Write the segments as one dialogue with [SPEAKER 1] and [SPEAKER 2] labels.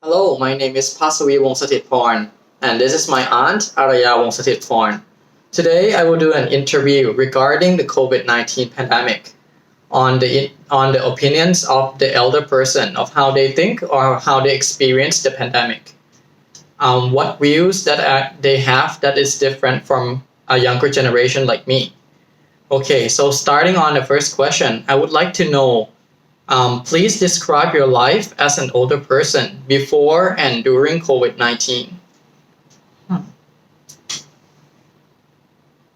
[SPEAKER 1] Hello, my name is Pasavi Wongsathitporn, and this is my aunt Araya Wongsathitporn. Today, I will do an interview regarding the COVID-19 pandemic on the opinions of the elder person of how they think or how they experience the pandemic. What views that they have that is different from a younger generation like me. Okay, so starting on the first question, I would like to know please describe your life as an older person before and during COVID 19.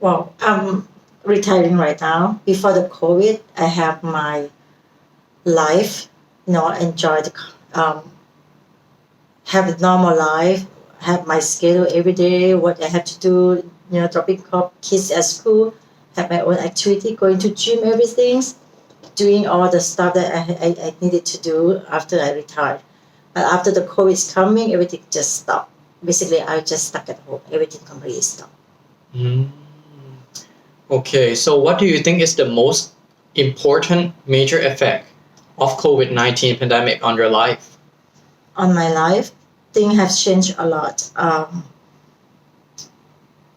[SPEAKER 2] Well, I'm retiring right now. Before the COVID, I have my life, enjoy have a normal life, have my schedule every day, what I have to do, dropping off kids at school, have my own activity, going to gym, everything, doing all the stuff that I needed to do after I retired. But after the COVID is coming, everything just stopped. Basically, I just stuck at home. Everything completely stopped.
[SPEAKER 1] Mm. Okay, so what do you think is the most important major effect of COVID 19 pandemic on your life?
[SPEAKER 2] On my life, things have changed a lot.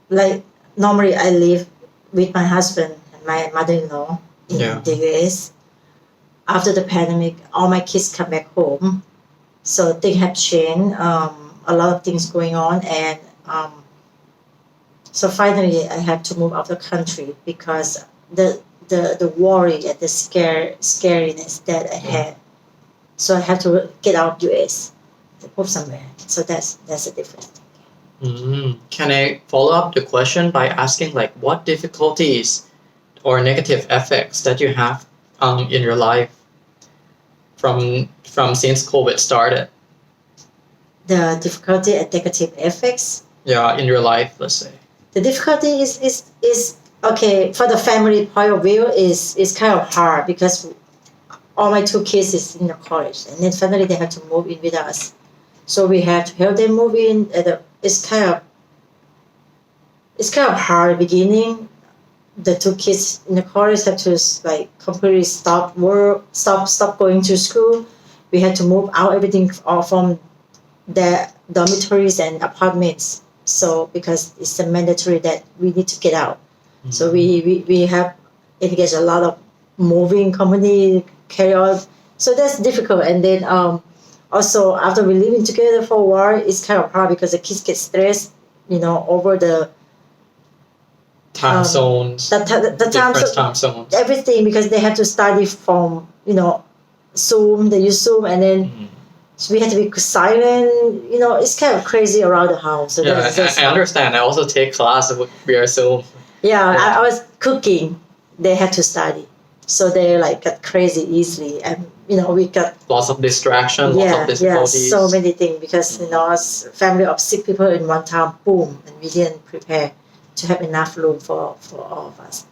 [SPEAKER 2] Like normally, I live with my husband and my mother-in-law in the US. After the pandemic, all my kids come back home, so things have changed. A lot of things going on, and so finally, I had to move out of the country because the worry and the scariness that I had. So I had to get out of US, move somewhere. So that's the difference.
[SPEAKER 1] Can I follow up the question by asking like what difficulties or negative effects that you have in your life from since COVID started?
[SPEAKER 2] The difficulty and negative effects.
[SPEAKER 1] Yeah, in your life, let's say.
[SPEAKER 2] The difficulty is okay for the family point of view is kind of hard because all my two kids is in the college, and then finally they have to move in with us, so we have to help them move in. It's kind of hard beginning. The two kids in the college have to like completely stop work, stop going to school. We had to move out everything all from the dormitories and apartments. So because it's a mandatory that we need to get out. Mm-hmm. So we have engaged a lot of moving company carry on. So that's difficult. And then also after we living together for a while, it's kind of hard because the kids get stressed, over the
[SPEAKER 1] time zones,
[SPEAKER 2] time zones, everything, because they have to study from Zoom. They use Zoom, and then so we have to be silent. It's kind of crazy around the house. So
[SPEAKER 1] I understand. I also take classes via Zoom.
[SPEAKER 2] Yeah, I was cooking. They had to study, so they like got crazy easily, and we got
[SPEAKER 1] lots of distraction, lots of difficulties.
[SPEAKER 2] So many things because as a family of 6 people in one time, boom, and we didn't prepare to have enough room for all of us.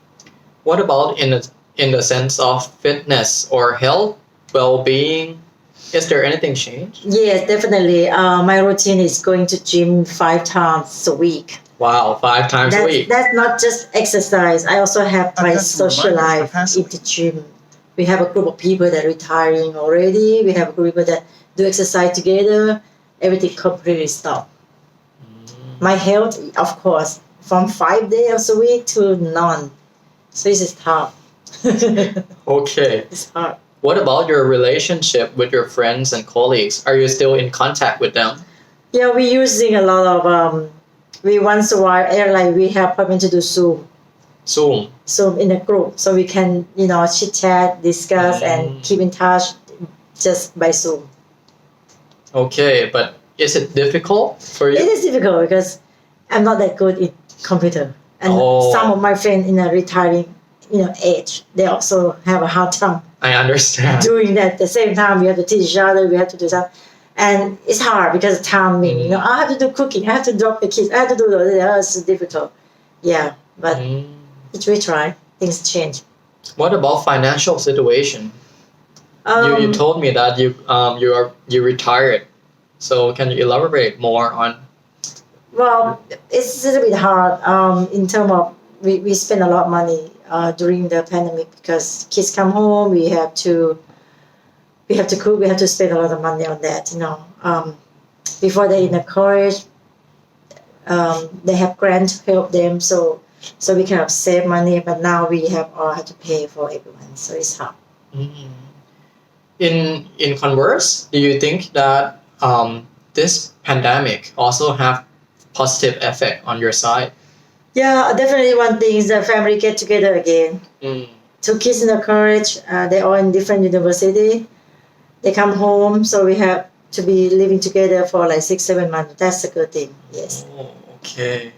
[SPEAKER 1] What about in the sense of fitness or health, well-being? Is there anything changed?
[SPEAKER 2] Yes, definitely. My routine is going to gym 5 times a week.
[SPEAKER 1] Wow, 5 times a week.
[SPEAKER 2] That's not just exercise. I also have my social life in the gym. We have a group of people that are retiring already. We have a group of people that do exercise together. Everything completely stopped. My health, of course, from 5 days a week to none. So this is tough.
[SPEAKER 1] Okay.
[SPEAKER 2] It's hard.
[SPEAKER 1] What about your relationship with your friends and colleagues? Are you still in contact with them?
[SPEAKER 2] Yeah, we're using a lot of, we once in a while, airline, we have permission to do Zoom. Zoom in a group. So we can, chit-chat, discuss, and keep in touch just by Zoom.
[SPEAKER 1] Okay, but is it difficult for you?
[SPEAKER 2] It is difficult because I'm not that good in computer. And some of my friends in a retiring, age, they also have a hard time.
[SPEAKER 1] I understand.
[SPEAKER 2] Doing that at the same time, we have to teach each other, we have to do something. And it's hard because of timing. I have to do cooking, I have to drop the kids, I have to do that. It's difficult. Yeah, but we try. Things change.
[SPEAKER 1] What about financial situation? You told me that you retired. So can you elaborate more on?
[SPEAKER 2] Well, it's a little bit hard in terms of we spend a lot of money during the pandemic because kids come home. We have to cook. We have to spend a lot of money on that. before they're in the college. They have grant to help them, so we kind of save money. But now we have all have to pay for everyone, so it's hard.
[SPEAKER 1] Mm. In converse, do you think that this pandemic also have positive effect on your side?
[SPEAKER 2] Yeah, definitely. One thing is the family get together again.
[SPEAKER 1] Mm.
[SPEAKER 2] 2 kids in the college, they're all in different university. They come home, so we have to be living together for like 6-7 months. That's a good thing. Yes.
[SPEAKER 1] Oh, okay.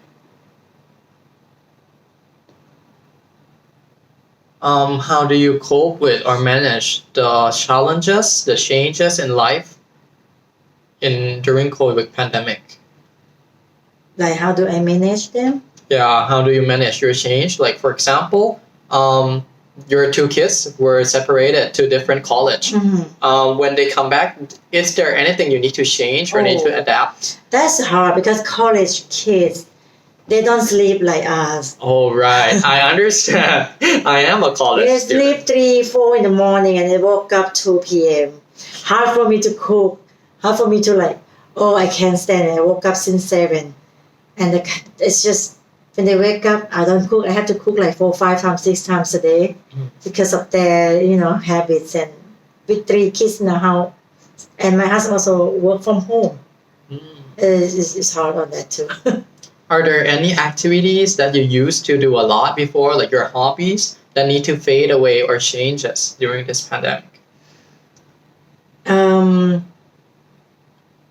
[SPEAKER 1] How do you cope with or manage the challenges, the changes in life during COVID pandemic?
[SPEAKER 2] Like, how do I manage them?
[SPEAKER 1] Yeah, how do you manage your change? Like, for example, your 2 kids were separated to different college.
[SPEAKER 2] Mm-hmm.
[SPEAKER 1] When they come back, is there anything you need to change or need to adapt?
[SPEAKER 2] That's hard because college kids, they don't sleep like us.
[SPEAKER 1] Oh, right. I understand. I am a college
[SPEAKER 2] They
[SPEAKER 1] student.
[SPEAKER 2] sleep 3-4 in the morning and they woke up 2 p.m. Hard for me to cook. Hard for me to I can't stand it. I woke up since 7. And it's just, when they wake up, I don't cook. I have to cook like 4, 5 times, 6 times a day because of their, habits. And with 3 kids in the house, and my husband also work from home. It's hard on that too.
[SPEAKER 1] Are there any activities that you used to do a lot before, like your hobbies, that need to fade away or changes during this pandemic?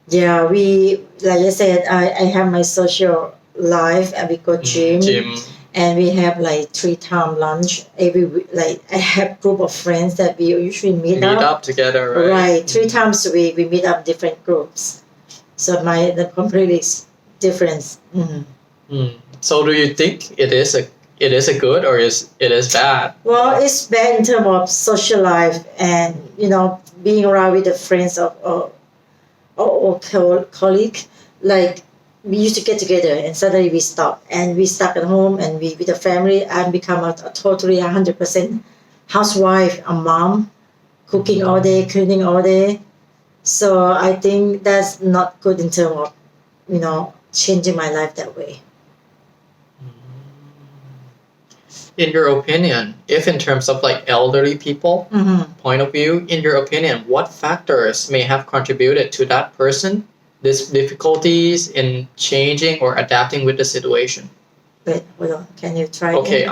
[SPEAKER 2] Yeah, like I said, I have my social life and we go gym. And we have like 3 times lunch every week. Like I have group of friends that we usually meet
[SPEAKER 1] up together, right?
[SPEAKER 2] Right, 3 times a week we meet up different groups. So the completely difference.
[SPEAKER 1] So do you think it is a good or it is bad?
[SPEAKER 2] Well, it's bad in terms of social life and being around with the friends or colleague. Like we used to get together and suddenly we stop and we stuck at home and we with the family and become a totally 100% housewife, a mom, cooking all day, cleaning all day. So I think that's not good in terms of changing my life that way.
[SPEAKER 1] In your opinion, if in terms of like elderly people point of view, in your opinion, what factors may have contributed to that person these difficulties in changing or adapting with the situation?
[SPEAKER 2] Wait, hold on. Can you try?
[SPEAKER 1] Okay.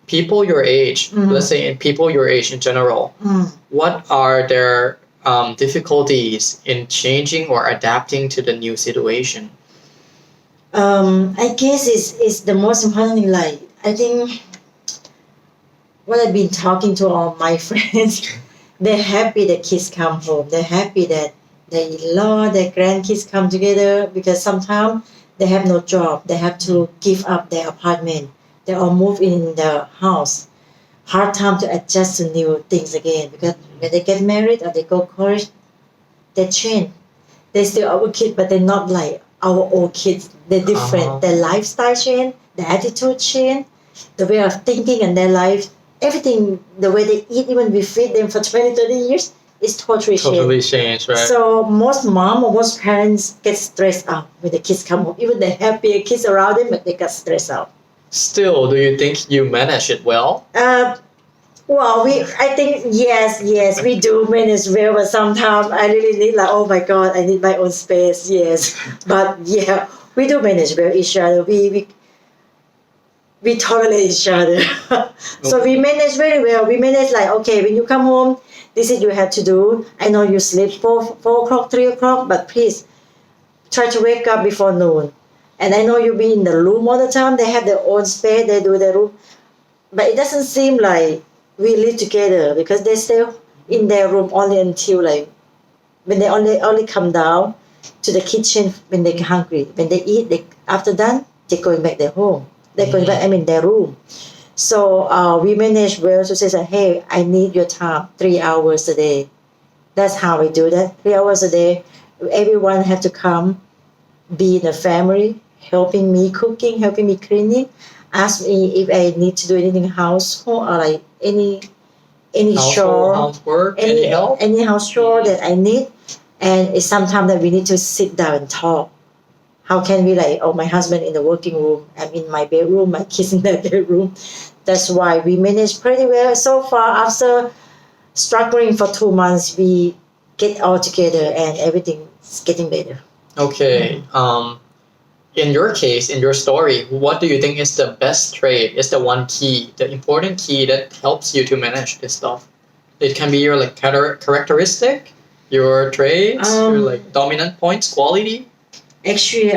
[SPEAKER 1] People your age, let's say in people your age in general, what are their difficulties in changing or adapting to the new situation?
[SPEAKER 2] I guess it's the most important thing. Like I think what I've been talking to all my friends, they're happy that kids come home. They're happy that their in-law, their grandkids come together because sometimes they have no job. They have to give up their apartment. They all move in the house. Hard time to adjust to new things again because when they get married or they go college, they change. They're still our kids, but they're not like our old kids. They're different. Their lifestyle change, their attitude change, the way of thinking and their life, everything, the way they eat, even we feed them for 20, 30 years, is totally
[SPEAKER 1] changed, right?
[SPEAKER 2] So most mom or most parents get stressed out when the kids come home. Even the happier kids around them, but they get stressed out.
[SPEAKER 1] Still, do you think you manage it well?
[SPEAKER 2] Well, I think yes, we do manage well, but sometimes I really need oh my God, I need my own space, yes. But yeah, we do manage well each other. We tolerate each other. So we manage very well. We manage okay, when you come home, this is you have to do. I know you sleep 4 o'clock, 3 o'clock, but please try to wake up before noon. And I know you'll be in the room all the time. They have their own space. They do their room. But it doesn't seem like we live together because they stay in their room only until when they only come down to the kitchen when they're hungry. When they eat, after that, they're going back their home. They're going back, their room. So we manage well to say, hey, I need your time 3 hours a day. That's how we do that. 3 hours a day. Everyone have to come, be in the family, helping me cooking, helping me cleaning, ask me if I need to do anything household or any chore,
[SPEAKER 1] housework, any help,
[SPEAKER 2] any house chore that I need. and it's sometimes that we need to sit down and talk. How can we like, oh, my husband in the working room, I'm in my bedroom, my kids in their bedroom. That's why we manage pretty well so far. After struggling for 2 months, we get all together and everything's getting better.
[SPEAKER 1] Okay. In your case, in your story, what do you think is the best trait? Is the one key, the important key that helps you to manage this stuff? It can be your like characteristic, your traits, your like dominant points, quality.
[SPEAKER 2] Actually,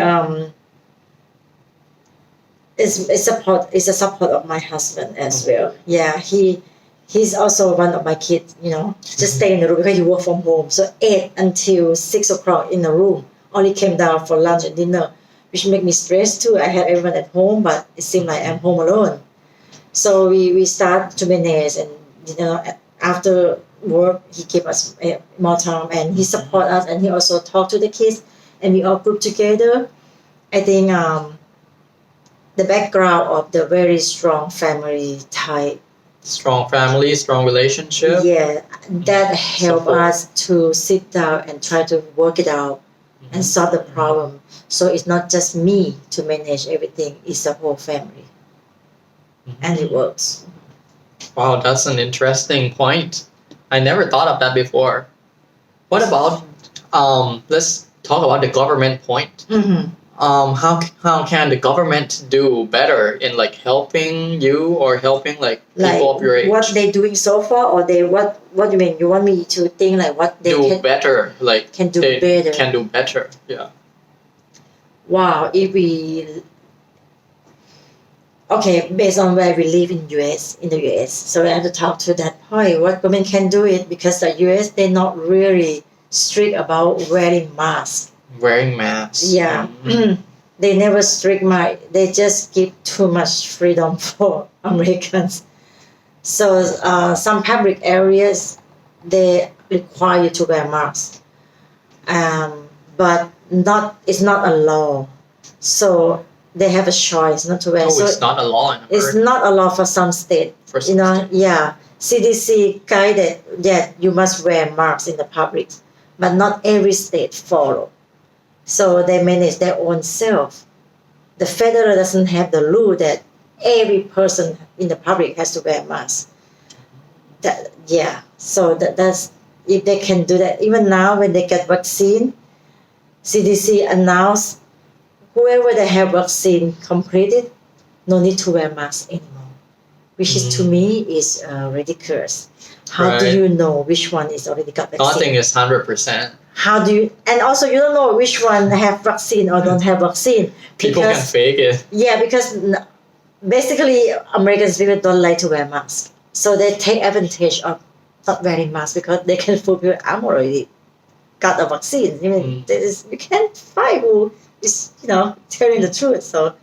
[SPEAKER 2] it's a support of my husband as well. Yeah, he's also one of my kids. Just stay in the room because he work from home. So 8 until 6 o'clock in the room. Only came down for lunch and dinner, which make me stressed too. I have everyone at home, but it seemed like I'm home alone. So we start to manage, and after work he gave us more time, and he support us, and he also talk to the kids, and we all group together. I think the background of the very strong family type.
[SPEAKER 1] Strong family, strong relationship.
[SPEAKER 2] Yeah, that help
[SPEAKER 1] Support.
[SPEAKER 2] us to sit down and try to work it out and solve the problem. So it's not just me to manage everything; it's the whole family, and it works.
[SPEAKER 1] Wow, that's an interesting point. I never thought of that before. What about let's talk about the government point.
[SPEAKER 2] Mm-hmm.
[SPEAKER 1] How can the government do better in like helping you or helping like
[SPEAKER 2] Like
[SPEAKER 1] people of your age
[SPEAKER 2] what they doing so far, or they what do you mean? You want me to think like what they
[SPEAKER 1] do
[SPEAKER 2] can
[SPEAKER 1] better? Like
[SPEAKER 2] can do
[SPEAKER 1] they
[SPEAKER 2] better.
[SPEAKER 1] Can do better. Yeah.
[SPEAKER 2] Wow, if we okay, based on where we live in the US, so I have to talk to that point. What government can do it, because the US they're not really strict about wearing masks.
[SPEAKER 1] Wearing masks.
[SPEAKER 2] Yeah, they never strict they just give too much freedom for Americans. So some public areas they require you to wear masks, but it's not a law. So they have a choice not to wear.
[SPEAKER 1] Oh,
[SPEAKER 2] so
[SPEAKER 1] it's not a law in
[SPEAKER 2] it's
[SPEAKER 1] America.
[SPEAKER 2] not a law for some state.
[SPEAKER 1] For some state.
[SPEAKER 2] Yeah. CDC guided that you must wear masks in the public, but not every state follow. So they manage their own self. The federal doesn't have the rule that every person in the public has to wear a mask. So that's if they can do that. Even now when they get vaccine, CDC announced whoever they have vaccine completed, no need to wear mask anymore, which is to me is ridiculous. How do
[SPEAKER 1] Right.
[SPEAKER 2] you know which one is already got vaccine?
[SPEAKER 1] Nothing is 100%.
[SPEAKER 2] How do you? And also you don't know which one have vaccine or don't have vaccine.
[SPEAKER 1] People can fake it.
[SPEAKER 2] Yeah, because basically Americans people don't like to wear masks, so they take advantage of not wearing masks because they can fool people. I'm already got a vaccine. I mean, you can't find who is telling the truth. So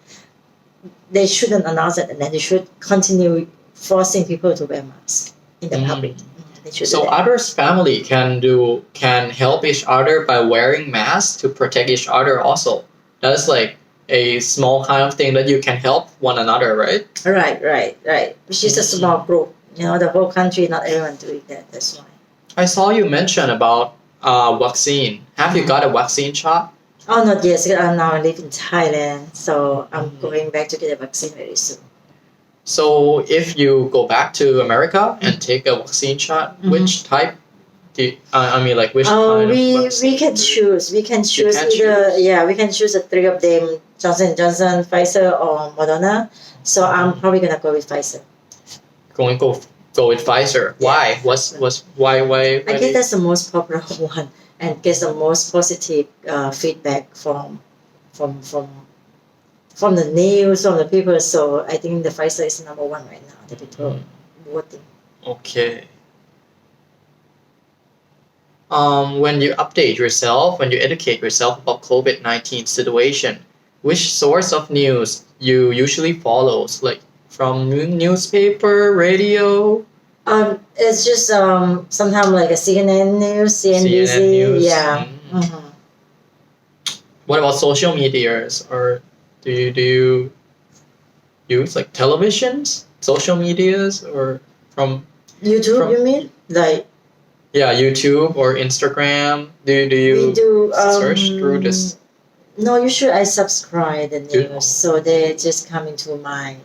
[SPEAKER 2] they shouldn't announce it, and then they should continue forcing people to wear masks in the public. They should
[SPEAKER 1] So
[SPEAKER 2] do that.
[SPEAKER 1] others' family can help each other by wearing masks to protect each other also. That's like a small kind of thing that you can help one another, right?
[SPEAKER 2] Right. Which is a small group. The whole country, not everyone doing that. That's why.
[SPEAKER 1] I saw you mention about vaccine. Have you got a vaccine shot?
[SPEAKER 2] Oh, not yet. Now I live in Thailand, so I'm going back to get a vaccine very soon.
[SPEAKER 1] So if you go back to America and take a vaccine shot, which type? Which kind of vaccine?
[SPEAKER 2] We can choose. We can choose
[SPEAKER 1] can
[SPEAKER 2] either.
[SPEAKER 1] choose.
[SPEAKER 2] Yeah, we can choose the 3 of them: Johnson & Johnson, Pfizer, or Moderna. So I'm probably gonna go with Pfizer.
[SPEAKER 1] Go with Pfizer. Why? Why?
[SPEAKER 2] I guess that's the most popular one and gets the most positive feedback from the news, from the people. So I think the Pfizer is number 1 right now. The people voting.
[SPEAKER 1] Okay. When you update yourself, when you educate yourself about COVID-19 situation, which source of news you usually follows? Like from newspaper, radio?
[SPEAKER 2] It's just sometimes like a CNN news, CNBC.
[SPEAKER 1] CNN news.
[SPEAKER 2] Yeah. Mm-hmm.
[SPEAKER 1] What about social medias? Or do you use like televisions, social medias, or from
[SPEAKER 2] YouTube, you mean? Like
[SPEAKER 1] Yeah, YouTube or Instagram. Do you
[SPEAKER 2] We do
[SPEAKER 1] search through this?
[SPEAKER 2] no, usually I subscribe the
[SPEAKER 1] You-
[SPEAKER 2] news, so they just come into my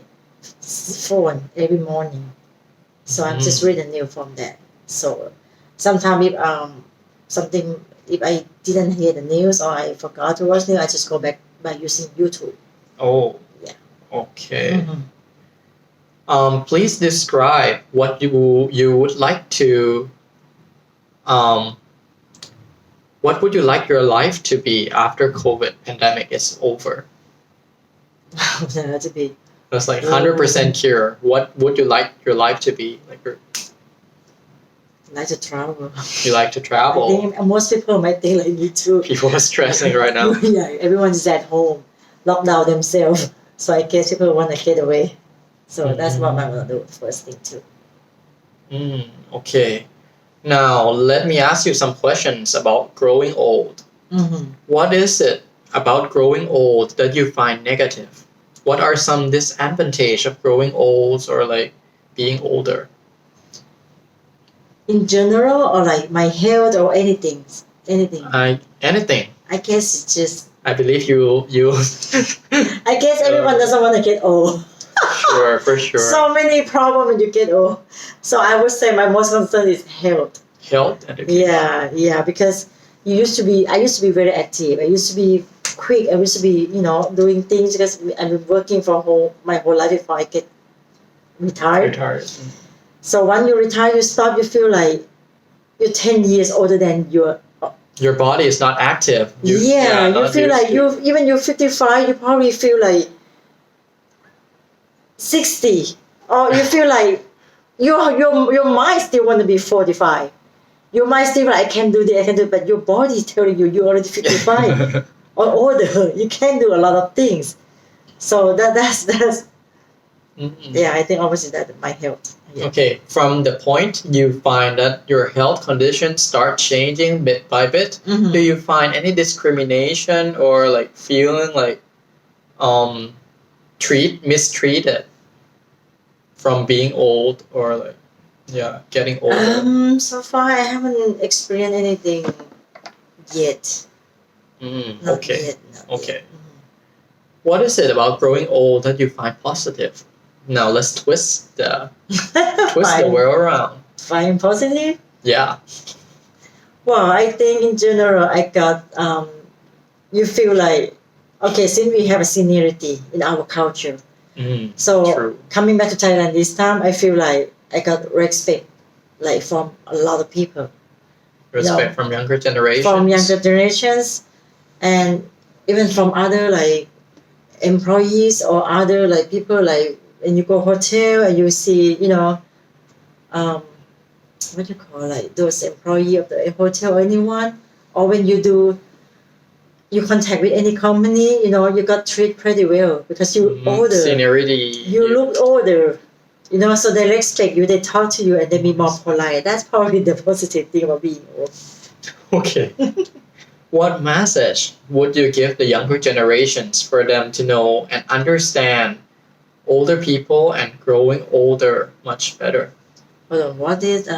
[SPEAKER 2] phone every morning. So I'm just reading news from that. So sometimes if something if I didn't hear the news or I forgot to watch news, I just go back by using YouTube.
[SPEAKER 1] Oh.
[SPEAKER 2] Yeah.
[SPEAKER 1] Okay. Please describe what you would like to what would you like your life to be after COVID pandemic is over?
[SPEAKER 2] That's a bit.
[SPEAKER 1] That's like 100% cure. What would you like your life to be? Like
[SPEAKER 2] Like to travel.
[SPEAKER 1] you like to
[SPEAKER 2] I
[SPEAKER 1] travel.
[SPEAKER 2] think most people might think like me too.
[SPEAKER 1] People are stressing right now.
[SPEAKER 2] Yeah, everyone is at home, locked down themselves. So I guess people want to get away. So that's what I want to do first thing too.
[SPEAKER 1] Okay. Now let me ask you some questions about growing old. What is it about growing old that you find negative? What are some disadvantages of growing old or like being older?
[SPEAKER 2] In general, or like my health or anything. Anything.
[SPEAKER 1] Anything.
[SPEAKER 2] I guess it's just.
[SPEAKER 1] I believe you.
[SPEAKER 2] I guess everyone doesn't want to get old.
[SPEAKER 1] Sure, for sure.
[SPEAKER 2] So many problems when you get old. So I would say my most concern is health.
[SPEAKER 1] Health and education.
[SPEAKER 2] Yeah, because I used to be very active. I used to be quick. I used to be, doing things because I've been working for my whole life before I get retired. So when you retire, you stop, you feel like you're 10 years older than your
[SPEAKER 1] body is not active.
[SPEAKER 2] You feel like even you're 55, you probably feel like 60, or you feel like your mind still want to be 45. Your mind still like I can do this, I can do it, but your body is telling you you're already 55 or older. You can do a lot of things. So that's I think obviously that my health. Yeah.
[SPEAKER 1] Okay, from the point you find that your health conditions start changing bit by bit, do you find any discrimination or like feeling like mistreated from being old or like getting older?
[SPEAKER 2] So far I haven't experienced anything yet. Not yet.
[SPEAKER 1] What is it about growing old that you find positive? Now let's twist the world around.
[SPEAKER 2] Find positive?
[SPEAKER 1] Yeah.
[SPEAKER 2] Well, I think in general I got you feel like since we have a seniority in our culture. So
[SPEAKER 1] true.
[SPEAKER 2] Coming back to Thailand this time, I feel like I got respect like from a lot of people.
[SPEAKER 1] Respect from younger generations.
[SPEAKER 2] From younger generations, and even from other like employees or other like people like when you go hotel and you see what do you call like those employee of the hotel or anyone, or when you contact with any company, you got treated pretty well because you older.
[SPEAKER 1] Seniority.
[SPEAKER 2] You look older, so they respect you, they talk to you and they be more polite. That's probably the positive thing about being old.
[SPEAKER 1] Okay. What message would you give the younger generations for them to know and understand older people and growing older much better?
[SPEAKER 2] Hold on, what is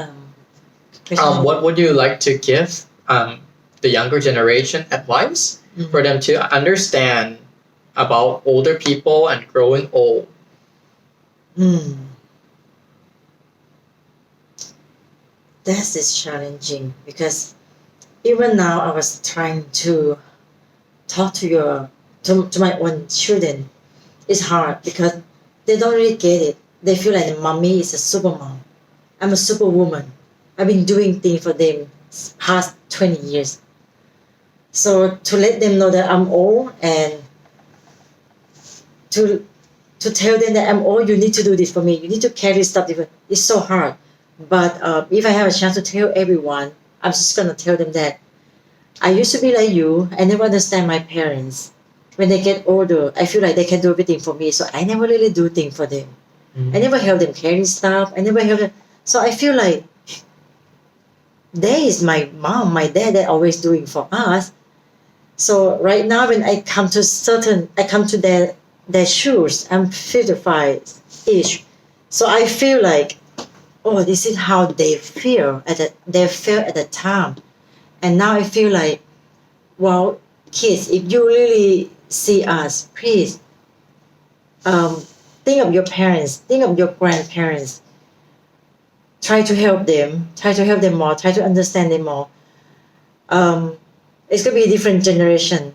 [SPEAKER 1] what would you like to give the younger generation advice for them to understand about older people and growing old?
[SPEAKER 2] That is challenging because even now I was trying to talk to my own children. It's hard because they don't really get it. They feel like the mommy is a supermom. I'm a superwoman. I've been doing things for them past 20 years. So to let them know that I'm old and to tell them that I'm old, you need to do this for me. You need to carry stuff different. It's so hard. But if I have a chance to tell everyone, I'm just going to tell them that I used to be like you. I never understand my parents. When they get older, I feel like they can do everything for me. So I never really do things for them. I never help them carry stuff. I never help them. So I feel like they is my mom, my dad that always doing for us. So right now when I come to their shoes, I'm 55-ish. So I feel like oh, this is how they feel at the time. And now I feel like, well, kids, if you really see us, please think of your parents, think of your grandparents. Try to help them more, try to understand them more. It's gonna be a different generation.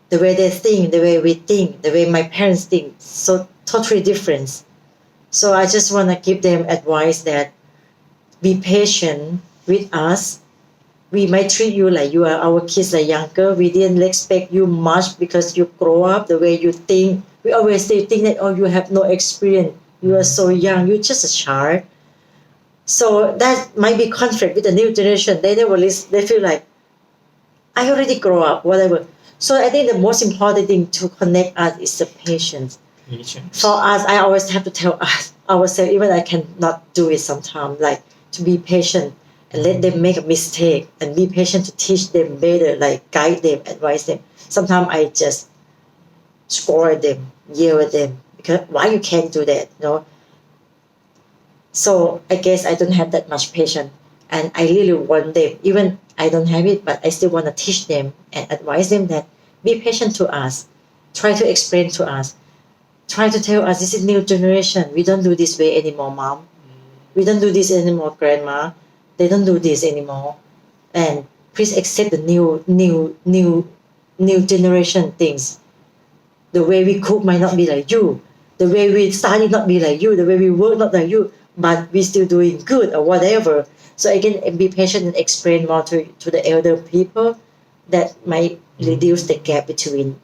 [SPEAKER 2] The way they think, the way we think, the way my parents think, so totally different. So I just want to give them advice that be patient with us. We might treat you like you are our kids, like younger. We didn't expect you much because you grow up the way you think. We always think that, oh, you have no experience. You are so young. You're just a child. So that might be conflict with the new generation. They never listen. They feel like, I already grow up, whatever. So I think the most important thing to connect us is the patience. For us, I always have to tell us ourselves, even I cannot do it sometimes, like to be patient and let them make a mistake and be patient to teach them better, like guide them, advise them. Sometimes I just scold them, yell at them, because why you can't do that, you know? So I guess I don't have that much patience, and I really want them, even I don't have it, but I still want to teach them and advise them that be patient to us, try to explain to us, try to tell us this is new generation. We don't do this way anymore, mom. We don't do this anymore, grandma. They don't do this anymore, and please accept the new generation things. The way we cook might not be like you. The way we study not be like you. The way we work not like you. But we still doing good or whatever. So again, be patient and explain more to the elder people. That might reduce the gap between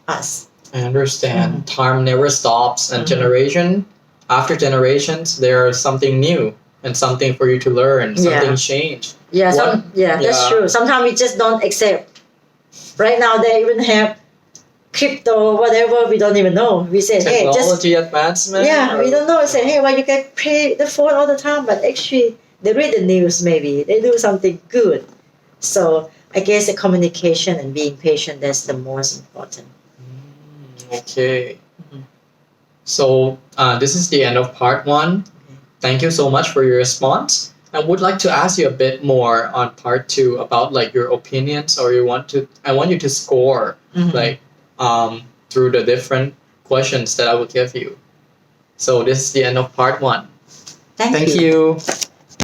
[SPEAKER 2] us.
[SPEAKER 1] I understand. Time never stops, and generation after generations, there's something new and something for you to learn. Something change.
[SPEAKER 2] Yeah, that's true. Sometimes we just don't accept. Right now, they even have crypto, whatever, we don't even know. We say, hey, just
[SPEAKER 1] technology advancement.
[SPEAKER 2] yeah, we don't know. We say, hey, why you can pay the phone all the time? But actually, they read the news. Maybe they do something good. So I guess the communication and being patient, that's the most important.
[SPEAKER 1] Okay. So this is the end of part 1. Thank you so much for your response. I would like to ask you a bit more on part 2 about like your opinions, or I want you to score like through the different questions that I will give you. So this is the end of part 1.
[SPEAKER 2] Thank
[SPEAKER 1] Thank you.